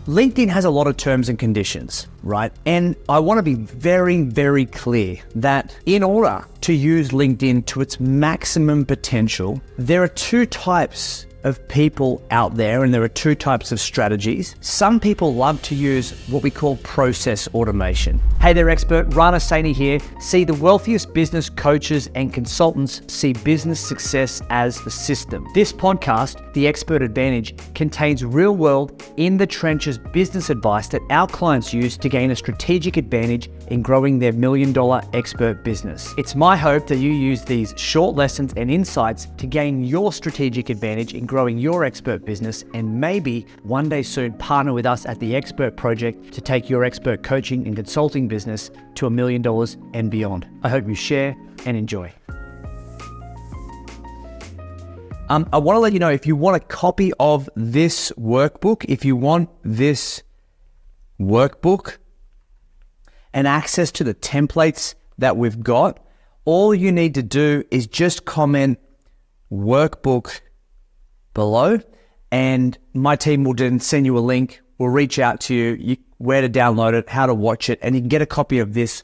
LinkedIn has a lot of terms and conditions, right? And I want to be very, very clear that in order to use LinkedIn to its maximum potential, there are two types of people out there, and there are two types of strategies. Some people love to use what we call process automation. Hey there, expert. Rana Saini here. See, the wealthiest business coaches and consultants see business success as the system. This podcast, The Expert Advantage, contains real-world, in-the-trenches business advice that our clients use to gain a strategic advantage in growing their million-dollar expert business. It's my hope that you use these short lessons and insights to gain your strategic advantage in growing your expert business, and maybe one day soon partner with us at the Expert Project to take your expert coaching and consulting business to $1 million and beyond. I hope you share and enjoy. I want to let you know, if you want a copy of this workbook, and access to the templates that we've got, all you need to do is just comment workbook below, and my team will then send you a link. We'll reach out to you, where to download it, how to watch it, and you can get a copy of this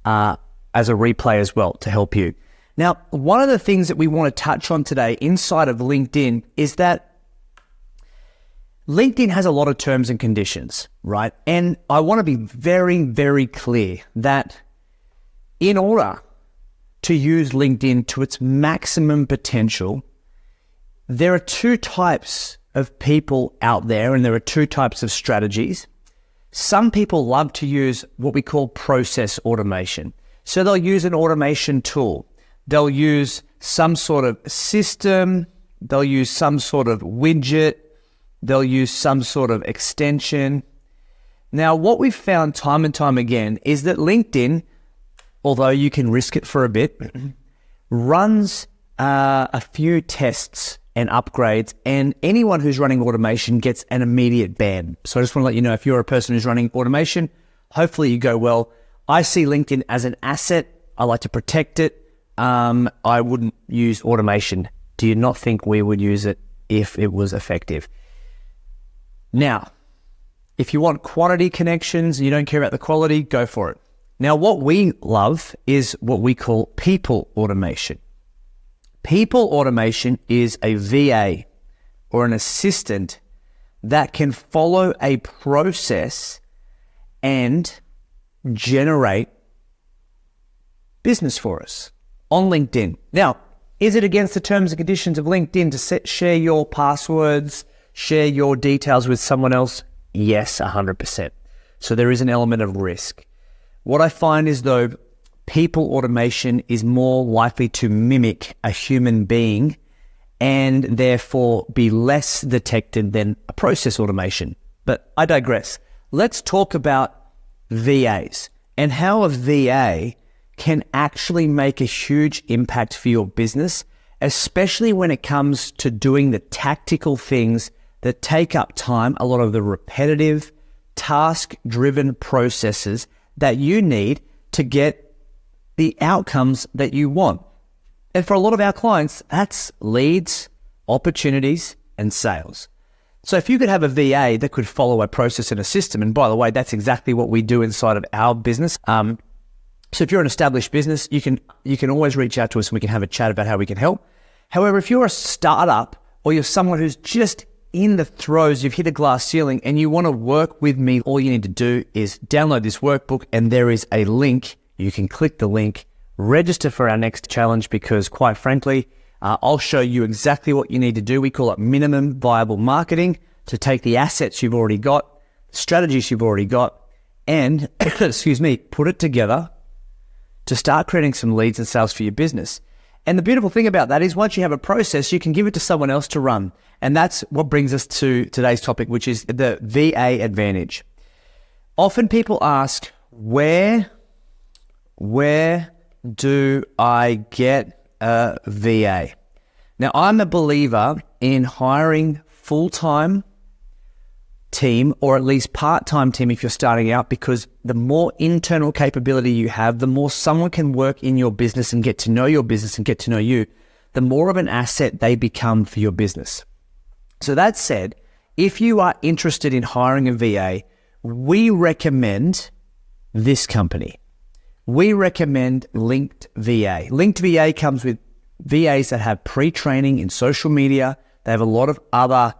as a replay as well to help you. Now, one of the things that we want to touch on today inside of LinkedIn is that LinkedIn has a lot of terms and conditions, right? And I want to be very, very clear that in order to use LinkedIn to its maximum potential, there are two types of people out there, and there are two types of strategies. Some people love to use what we call process automation. So they'll use an automation tool. They'll use some sort of system. They'll use some sort of widget. They'll use some sort of extension. Now, what we've found time and time again is that LinkedIn, although you can risk it for a bit, runs a few tests and upgrades, and anyone who's running automation gets an immediate ban. So I just want to let you know, if you're a person who's running automation, hopefully you go well. I see LinkedIn as an asset. I like to protect it. I wouldn't use automation. Do you not think we would use it if it was effective? Now, if you want quantity connections and you don't care about the quality, go for it. Now, what we love is what we call people automation. People automation is a VA or an assistant that can follow a process and generate business for us on LinkedIn. Now, is it against the terms and conditions of LinkedIn to share your passwords, share your details with someone else? Yes, 100%. So there is an element of risk. What I find is, though, people automation is more likely to mimic a human being and therefore be less detected than a process automation. But I digress. Let's talk about VAs and how a VA can actually make a huge impact for your business, especially when it comes to doing the tactical things that take up time, a lot of the repetitive, task-driven processes that you need to get the outcomes that you want. And for a lot of our clients, that's leads, opportunities, and sales. So if you could have a VA that could follow a process and a system, and by the way, that's exactly what we do inside of our business. So if you're an established business, you can always reach out to us and we can have a chat about how we can help. However, if you're a startup or you're someone who's just in the throes, you've hit a glass ceiling and you want to work with me, all you need to do is download this workbook, and there is a link. You can click the link, register for our next challenge, because quite frankly, I'll show you exactly what you need to do. We call it minimum viable marketing, to take the assets you've already got, strategies you've already got, and put it together to start creating some leads and sales for your business. And the beautiful thing about that is, once you have a process, you can give it to someone else to run. And that's what brings us to today's topic, which is the VA advantage. Often people ask, where do I get a VA? Now, I'm a believer in hiring full-time team, or at least part-time team if you're starting out, because the more internal capability you have, the more someone can work in your business and get to know your business and get to know you, the more of an asset they become for your business. So that said, if you are interested in hiring a VA, we recommend this company. We recommend Linked VA. Linked VA comes with VAs that have pre-training in social media. They have a lot of other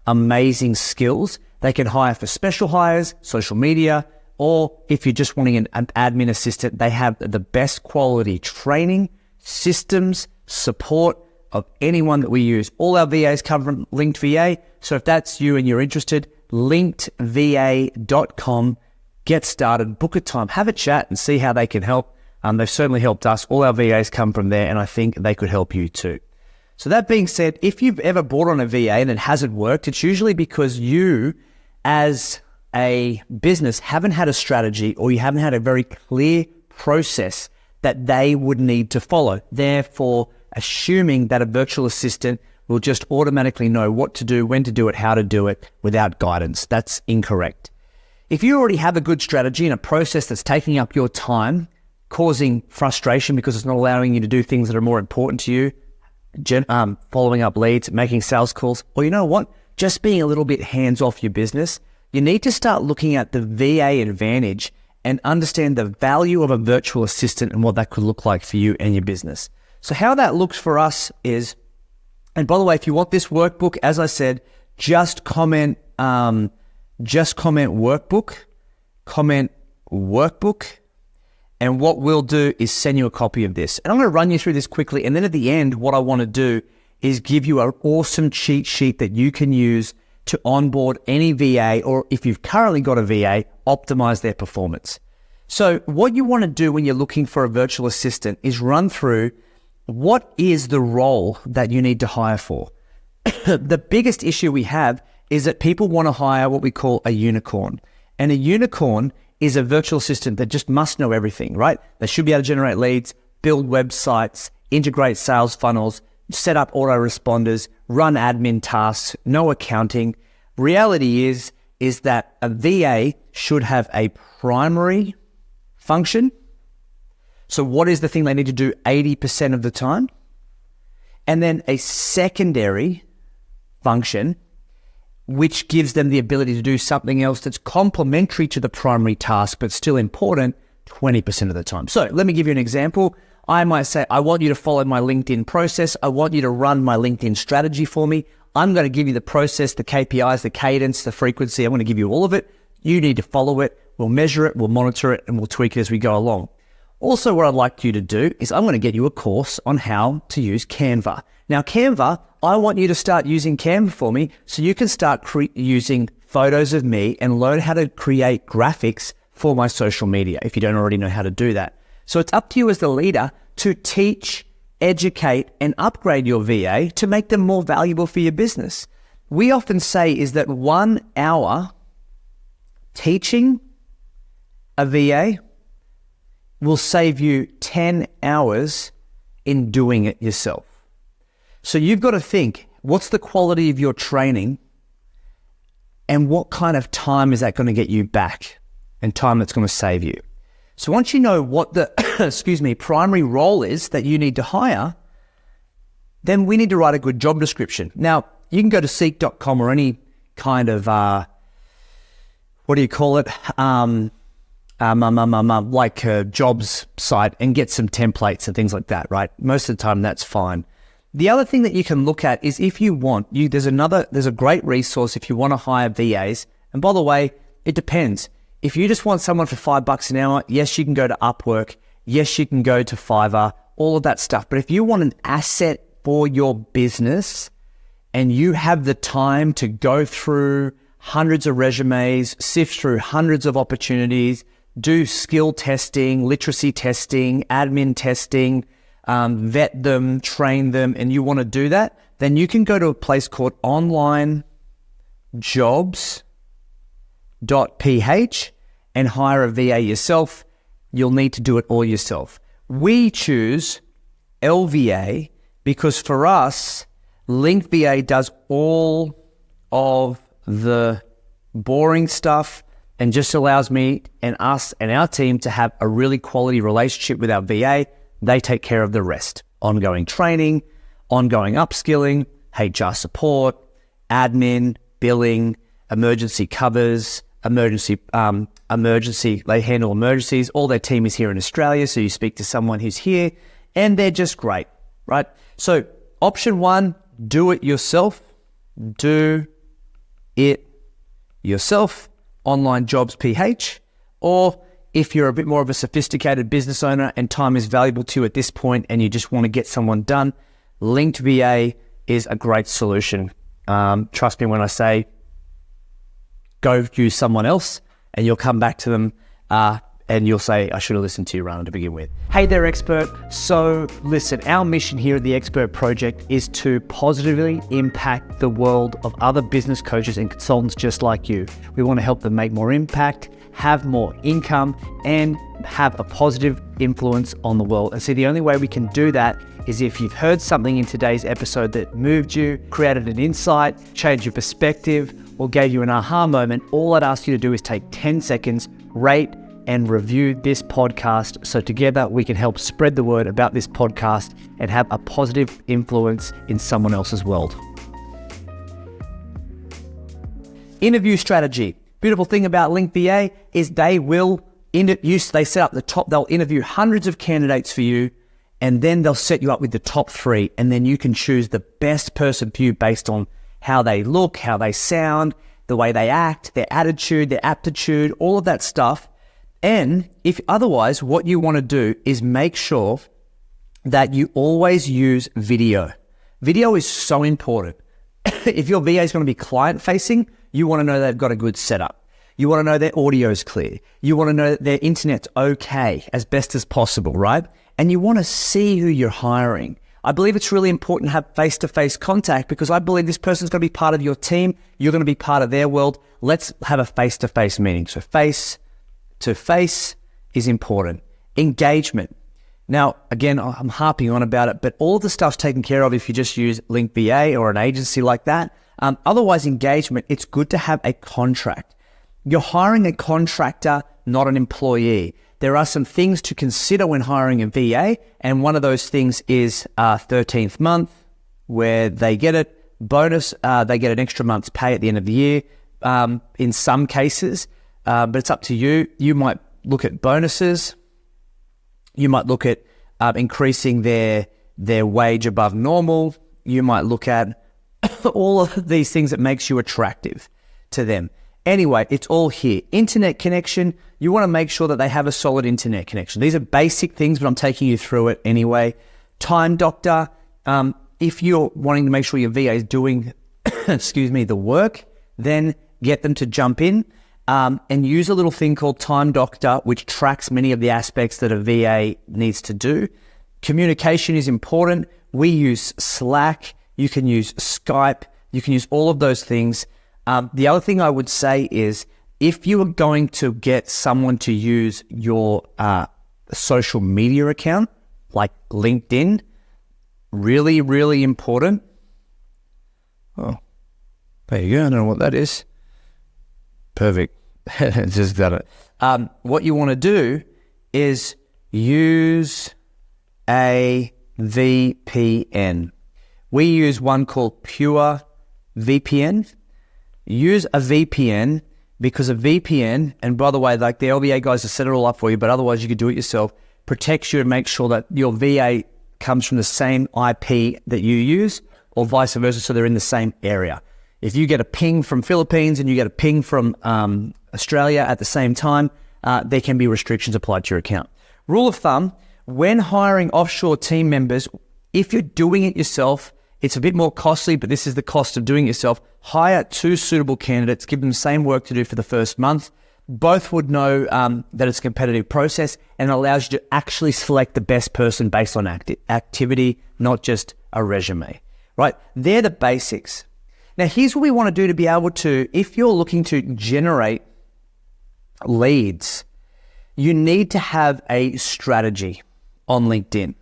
amazing skills. They can hire for special hires, social media, or if you're just wanting an admin assistant, they have the best quality training, systems, support of anyone that we use. All our VAs come from Linked VA. So if that's you and you're interested, linkedva.com. Get started, book a time, have a chat and see how they can help. They've certainly helped us. All our VAs come from there, and I think they could help you too. So that being said, if you've ever bought on a VA and it hasn't worked, it's usually because you as a business haven't had a strategy, or you haven't had a very clear process that they would need to follow. Therefore, assuming that a virtual assistant will just automatically know what to do, when to do it, how to do it without guidance. That's incorrect. If you already have a good strategy and a process that's taking up your time, causing frustration because it's not allowing you to do things that are more important to you, following up leads, making sales calls, or you know what, just being a little bit hands off your business, you need to start looking at the VA advantage and understand the value of a virtual assistant and what that could look like for you and your business. So how that looks for us is, and by the way, if you want this workbook, as I said, just comment workbook, and what we'll do is send you a copy of this. And I'm going to run you through this quickly. And then at the end, what I want to do is give you an awesome cheat sheet that you can use to onboard any VA, or if you've currently got a VA, optimize their performance. So what you want to do when you're looking for a virtual assistant is run through what is the role that you need to hire for. The biggest issue we have is that people want to hire what we call a unicorn. And a unicorn is a virtual assistant that just must know everything, right? They should be able to generate leads, build websites, integrate sales funnels, set up autoresponders, run admin tasks, no accounting. Reality is that a VA should have a primary function. So what is the thing they need to do 80% of the time? And then a secondary function, which gives them the ability to do something else that's complementary to the primary task, but still important 20% of the time. So let me give you an example. I might say, I want you to follow my LinkedIn process. I want you to run my LinkedIn strategy for me. I'm going to give you the process, the KPIs, the cadence, the frequency. I'm going to give you all of it. You need to follow it. We'll measure it, we'll monitor it, and we'll tweak it as we go along. Also, what I'd like you to do is I'm going to get you a course on how to use Canva. Now, Canva, I want you to start using Canva for me so you can start using photos of me and learn how to create graphics for my social media if you don't already know how to do that. So it's up to you as the leader to teach, educate, and upgrade your VA to make them more valuable for your business. We often say is that 1 hour teaching a VA will save you 10 hours in doing it yourself. So you've got to think, what's the quality of your training and what kind of time is that going to get you back and time that's going to save you? So once you know what the primary role is that you need to hire, then we need to write a good job description. Now, you can go to seek.com or any kind of, like a jobs site and get some templates and things like that, right? Most of the time, that's fine. The other thing that you can look at is if you want, there's a great resource if you want to hire VAs. And by the way, it depends. If you just want someone for $5 an hour, yes, you can go to Upwork. Yes, you can go to Fiverr, all of that stuff. But if you want an asset for your business and you have the time to go through hundreds of resumes, sift through hundreds of opportunities, do skill testing, literacy testing, admin testing, vet them, train them, and you want to do that, then you can go to a place called onlinejobs.ph and hire a VA yourself. You'll need to do it all yourself. We choose LVA because for us, Link VA does all of the boring stuff and just allows me and us and our team to have a really quality relationship with our VA. They take care of the rest. Ongoing training, ongoing upskilling, HR support, admin, billing, emergency covers, emergency, they handle emergencies. All their team is here in Australia, so you speak to someone who's here, and they're just great, right? So option 1, do it yourself. Do it yourself. Online Jobs PH. Or if you're a bit more of a sophisticated business owner and time is valuable to you at this point and you just want to get someone done, Linked VA is a great solution. Trust me when I say go use someone else, and you'll come back to them and you'll say, I should have listened to you, Rana, to begin with. Hey there, expert. So listen, our mission here at the Expert Project is to positively impact the world of other business coaches and consultants just like you. We want to help them make more impact, have more income, and have a positive influence on the world. And see, the only way we can do that is if you've heard something in today's episode that moved you, created an insight, changed your perspective, or gave you an aha moment. All I'd ask you to do is take 10 seconds, rate and review this podcast, so together we can help spread the word about this podcast and have a positive influence in someone else's world. Interview strategy. Beautiful thing about Linked VA is they set up the top, they'll interview hundreds of candidates for you, and then they'll set you up with the top 3, and then you can choose the best person for you based on how they look, how they sound, the way they act, their attitude, their aptitude, all of that stuff. And if otherwise, what you want to do is make sure that you always use video. Video is so important. If your VA is going to be client facing, you want to know they've got a good setup. You want to know their audio is clear. You want to know that their internet's okay as best as possible, right? And you want to see who you're hiring. I believe it's really important to have face-to-face contact because I believe this person's going to be part of your team. You're going to be part of their world. Let's have a face-to-face meeting. So face-to-face is important. Engagement. Now, again, I'm harping on about it, but all the stuff's taken care of if you just use Linked VA or an agency like that. Otherwise, engagement, it's good to have a contract. You're hiring a contractor, not an employee. There are some things to consider when hiring a VA, and one of those things is 13th month, where they get it. Bonus, they get an extra month's pay at the end of the year in some cases, but it's up to you. You might look at bonuses. You might look at increasing their wage above normal. You might look at all of these things that makes you attractive to them. Anyway, it's all here. Internet connection, you want to make sure that they have a solid internet connection. These are basic things, but I'm taking you through it anyway. Time doctor, if you're wanting to make sure your VA is doing, the work, then get them to jump in and use a little thing called Time Doctor, which tracks many of the aspects that a VA needs to do. Communication is important. We use Slack. You can use Skype. You can use all of those things. The other thing I would say is if you are going to get someone to use your social media account, like LinkedIn, really, really important. Oh, there you go. I don't know what that is. Perfect. Just got it. What you want to do is use a VPN. We use one called Pure VPN. Use a VPN because a VPN, and by the way, like the LVA guys have set it all up for you, but otherwise you could do it yourself, protects you and makes sure that your VA comes from the same IP that you use or vice versa, so they're in the same area. If you get a ping from Philippines and you get a ping from Australia at the same time, there can be restrictions applied to your account. Rule of thumb, when hiring offshore team members, if you're doing it yourself, it's a bit more costly, but this is the cost of doing it yourself. Hire 2 suitable candidates, give them the same work to do for the first month. Both would know that it's a competitive process and allows you to actually select the best person based on activity, not just a resume, right? They're the basics. Now, here's what we want to do to be able to, if you're looking to generate leads, you need to have a strategy on LinkedIn.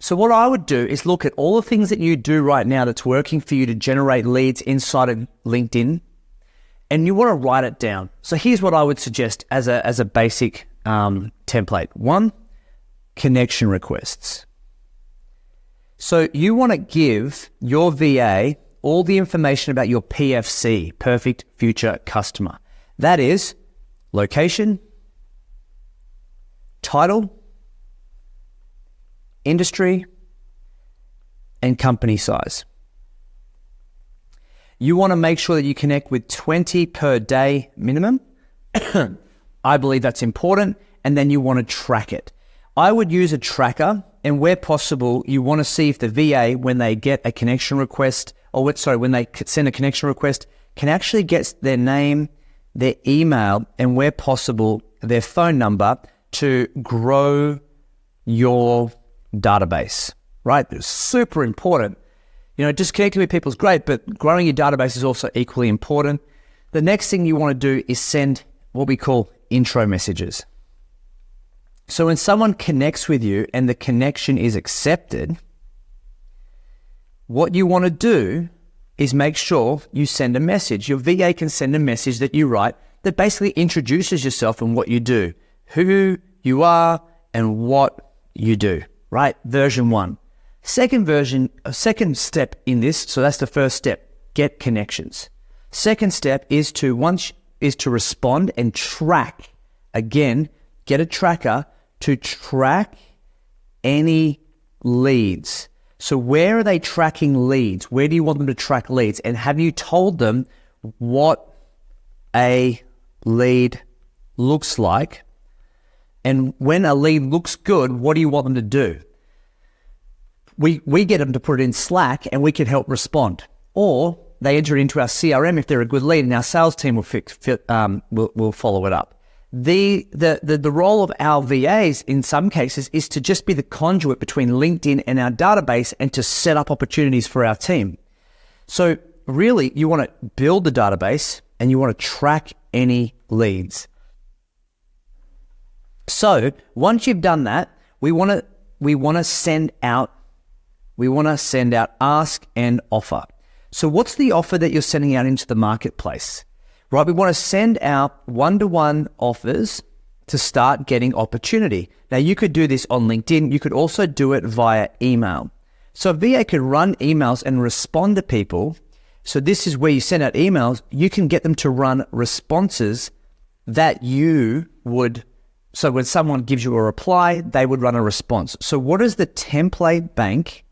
So what I would do is look at all the things that you do right now that's working for you to generate leads inside of LinkedIn, and you want to write it down. So here's what I would suggest as a basic template. 1, connection requests. So you want to give your VA all the information about your PFC, perfect future customer. That is location, title, industry, and company size. You want to make sure that you connect with 20 per day minimum. I believe that's important. And then you want to track it. I would use a tracker, and where possible, you want to see if the VA, when they get a connection request, when they send a connection request, can actually get their name, their email, and where possible, their phone number to grow your database, right? It's super important. Just connecting with people is great, but growing your database is also equally important. The next thing you want to do is send what we call intro messages. So when someone connects with you and the connection is accepted, what you want to do is make sure you send a message. Your VA can send a message that you write that basically introduces yourself and what you do, who you are and what you do, right? Version 1. Second step in this, so that's the first step, get connections. Second step is to respond and track. Again, get a tracker to track any leads. So where are they tracking leads? Where do you want them to track leads? And have you told them what a lead looks like? And when a lead looks good, what do you want them to do? We get them to put it in Slack and we can help respond. Or they enter it into our CRM if they're a good lead, and our sales team will follow it up. The role of our VAs in some cases is to just be the conduit between LinkedIn and our database and to set up opportunities for our team. So really, you want to build the database and you want to track any leads. So once you've done that, we want to send out ask and offer. So what's the offer that you're sending out into the marketplace? Right, we want to send out one-to-one offers to start getting opportunity. Now, you could do this on LinkedIn. You could also do it via email. So a VA could run emails and respond to people. So this is where you send out emails. You can get them to run responses that you would. So when someone gives you a reply, they would run a response. So what is the template bank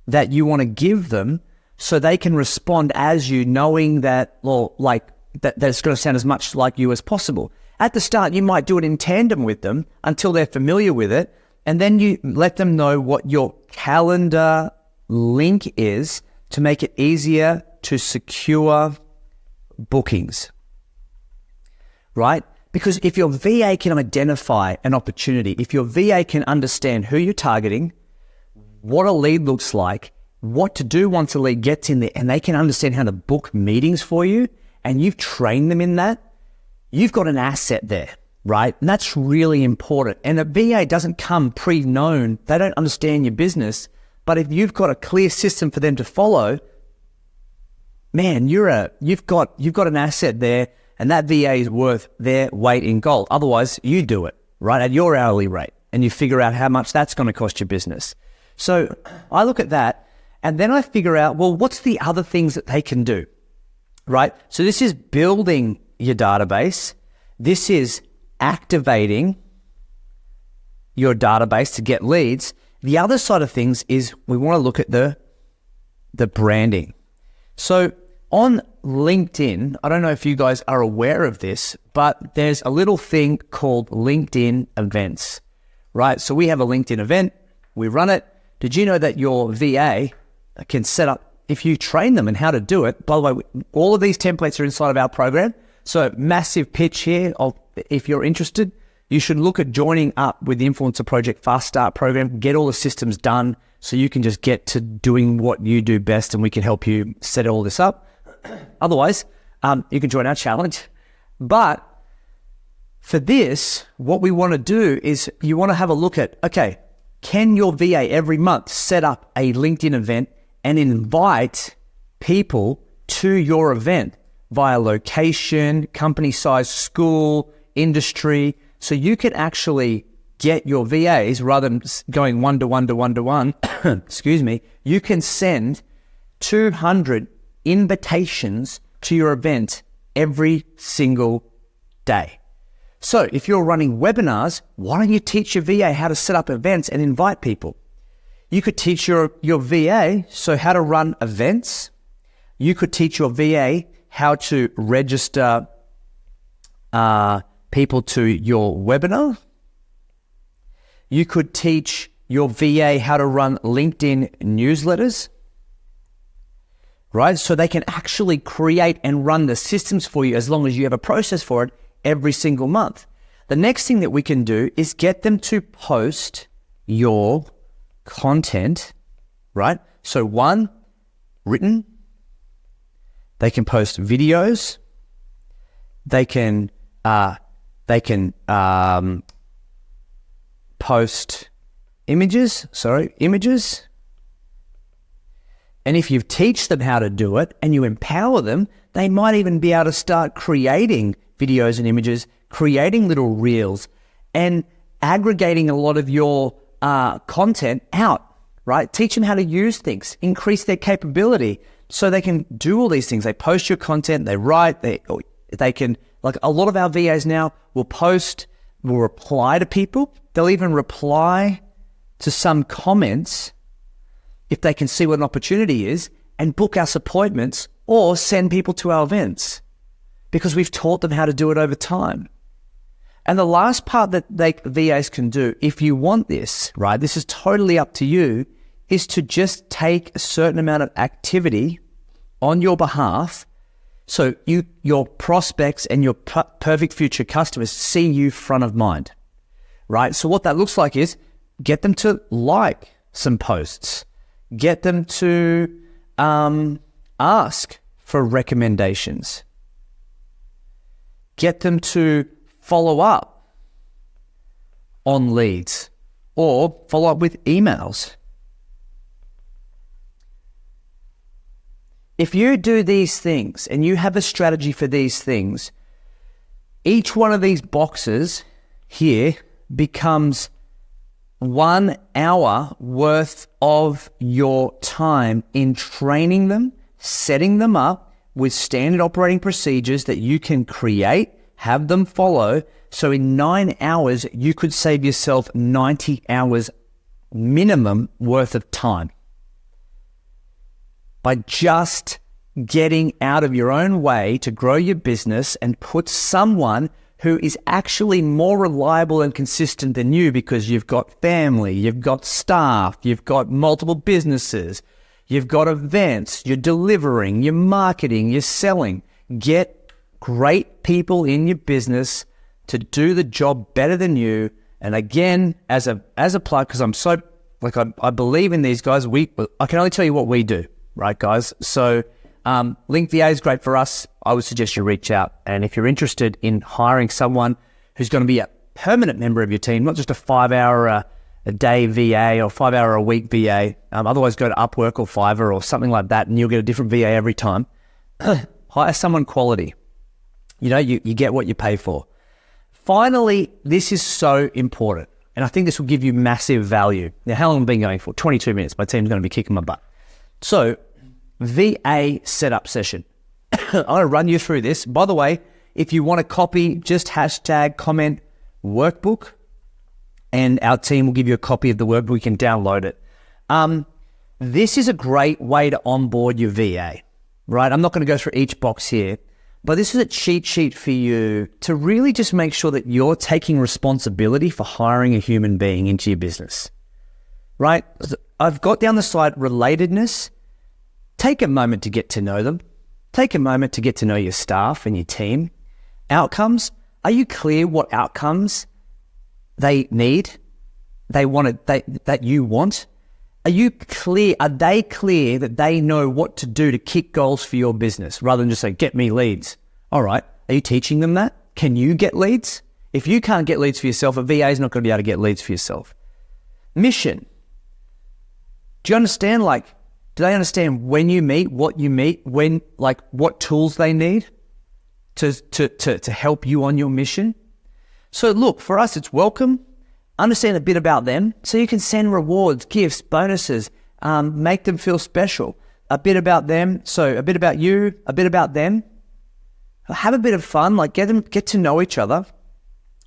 that you want to give them so they can respond as you, knowing that, that's going to sound as much like you as possible? At the start, you might do it in tandem with them until they're familiar with it, and then you let them know what your calendar link is to make it easier to secure bookings, right? Because if your VA can identify an opportunity, if your VA can understand who you're targeting, what a lead looks like, what to do once a lead gets in there, and they can understand how to book meetings for you, and you've trained them in that, you've got an asset there, right? And that's really important. And a VA doesn't come pre-known. They don't understand your business. But if you've got a clear system for them to follow, man, you've got an asset there, and that VA is worth their weight in gold. Otherwise, you do it, right, at your hourly rate, and you figure out how much that's going to cost your business. So I look at that, and then I figure out, well, what's the other things that they can do, right? So this is building your database. This is activating your database to get leads. The other side of things is we want to look at the branding. So on LinkedIn, I don't know if you guys are aware of this, but there's a little thing called LinkedIn events, right? So we have a LinkedIn event, we run it. Did you know that your VA can set up, if you train them in how to do it? By the way, all of these templates are inside of our program. So massive pitch here of, if you're interested, you should look at joining up with the Influencer Project Fast Start program, get all the systems done so you can just get to doing what you do best, and we can help you set all this up. Otherwise, you can join our challenge. But for this, what we want to do is you want to have a look at, okay, can your VA every month set up a LinkedIn event and invite people to your event via location, company size, school, industry, so you can actually get your VAs, rather than going one-to-one, excuse me, you can send 200 invitations to your event every single day. So if you're running webinars, why don't you teach your VA how to set up events and invite people? You could teach your VA how to run events. You could teach your VA how to register people to your webinar. You could teach your VA how to run LinkedIn newsletters, right? So they can actually create and run the systems for you as long as you have a process for it every single month. The next thing that we can do is get them to post your content, right? So one, written. They can post videos. They can post images. And if you teach them how to do it and you empower them, they might even be able to start creating videos and images, creating little reels, and aggregating a lot of your content out, right? Teach them how to use things, increase their capability so they can do all these things. They post your content, they write, they can, like a lot of our VAs now will reply to people. They'll even reply to some comments if they can see what an opportunity is and book us appointments or send people to our events because we've taught them how to do it over time. And the last part that VAs can do, if you want this, right, this is totally up to you, is to just take a certain amount of activity on your behalf so your prospects and your perfect future customers see you front of mind, right? So what that looks like is get them to like some posts, get them to ask for recommendations, get them to follow up on leads or follow up with emails. If you do these things and you have a strategy for these things, each one of these boxes here becomes 1 hour worth of your time in training them, setting them up with standard operating procedures that you can create, have them follow. So in 9 hours, you could save yourself 90 hours minimum worth of time by just getting out of your own way to grow your business and put someone who is actually more reliable and consistent than you because you've got family, you've got staff, you've got multiple businesses, you've got events, you're delivering, you're marketing, you're selling. Get great people in your business to do the job better than you. And again, as a plug, because I'm so, I believe in these guys, I can only tell you what we do, right, guys? So Link VA is great for us. I would suggest you reach out. And if you're interested in hiring someone who's going to be a permanent member of your team, not just a 5-hour a day VA or 5-hour a week VA, otherwise go to Upwork or Fiverr or something like that and you'll get a different VA every time. Hire someone quality. You get what you pay for. Finally, this is so important, and I think this will give you massive value. Now, how long have I been going for? 22 minutes. My team's going to be kicking my butt. So, VA setup session. I'm going to run you through this. By the way, if you want to copy, just comment workbook, and our team will give you a copy of the workbook. You can download it. This is a great way to onboard your VA, right? I'm not going to go through each box here, but this is a cheat sheet for you to really just make sure that you're taking responsibility for hiring a human being into your business, right? I've got down the side relatedness. Take a moment to get to know them. Take a moment to get to know your staff and your team. Outcomes. Are you clear what outcomes they need? That you want? Are you clear? Are they clear that they know what to do to kick goals for your business rather than just say, get me leads? All right. Are you teaching them that? Can you get leads? If you can't get leads for yourself, a VA is not going to be able to get leads for yourself. Mission. Do you understand, do they understand when you meet, what you meet, what tools they need to help you on your mission? So look, for us, it's welcome. Understand a bit about them so you can send rewards, gifts, bonuses, make them feel special. a bit about them. So a bit about you, a bit about them. Have a bit of fun, like get to know each other.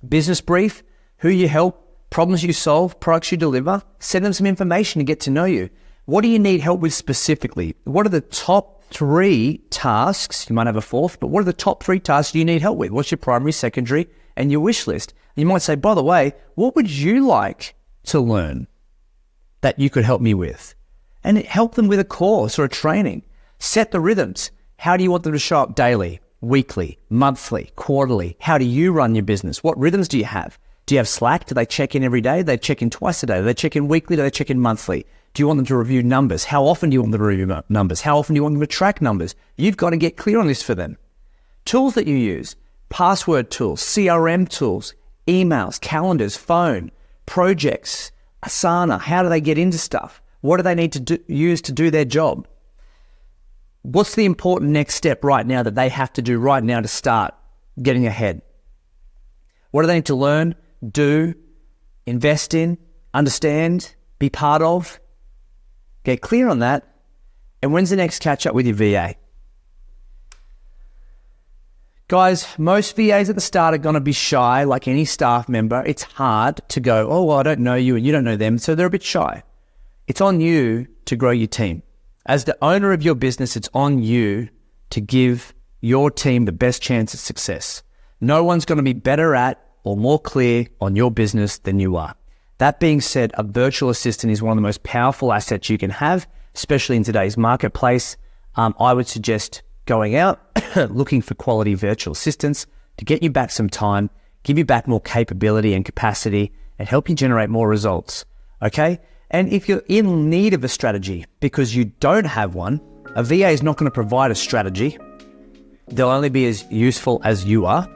Business brief, who you help, problems you solve, products you deliver. Send them some information to get to know you. What do you need help with specifically? What are the top 3 tasks? You might have a fourth, but what are the top 3 tasks you need help with? What's your primary, secondary, and your wish list? You might say, by the way, what would you like to learn that you could help me with? And help them with a course or a training. Set the rhythms. How do you want them to show up daily, weekly, monthly, quarterly? How do you run your business? What rhythms do you have? Do you have Slack? Do they check in every day? Do they check in twice a day? Do they check in weekly? Do they check in monthly? Do you want them to review numbers? How often do you want them to review numbers? How often do you want them to track numbers? You've got to get clear on this for them. Tools that you use, password tools, CRM tools, emails, calendars, phone, projects, Asana. How do they get into stuff? What do they need to use to do their job? What's the important next step right now that they have to do right now to start getting ahead? What do they need to learn, do, invest in, understand, be part of? Get clear on that. And when's the next catch up with your VA? Guys, most VAs at the start are going to be shy, like any staff member. It's hard to go, oh, well, I don't know you and you don't know them, so they're a bit shy. It's on you to grow your team. As the owner of your business, it's on you to give your team the best chance of success. No one's going to be better at or more clear on your business than you are. That being said, a virtual assistant is one of the most powerful assets you can have, especially in today's marketplace. I would suggest going out, looking for quality virtual assistants to get you back some time, give you back more capability and capacity, and help you generate more results, okay? And if you're in need of a strategy because you don't have one, a VA is not going to provide a strategy. They'll only be as useful as you are.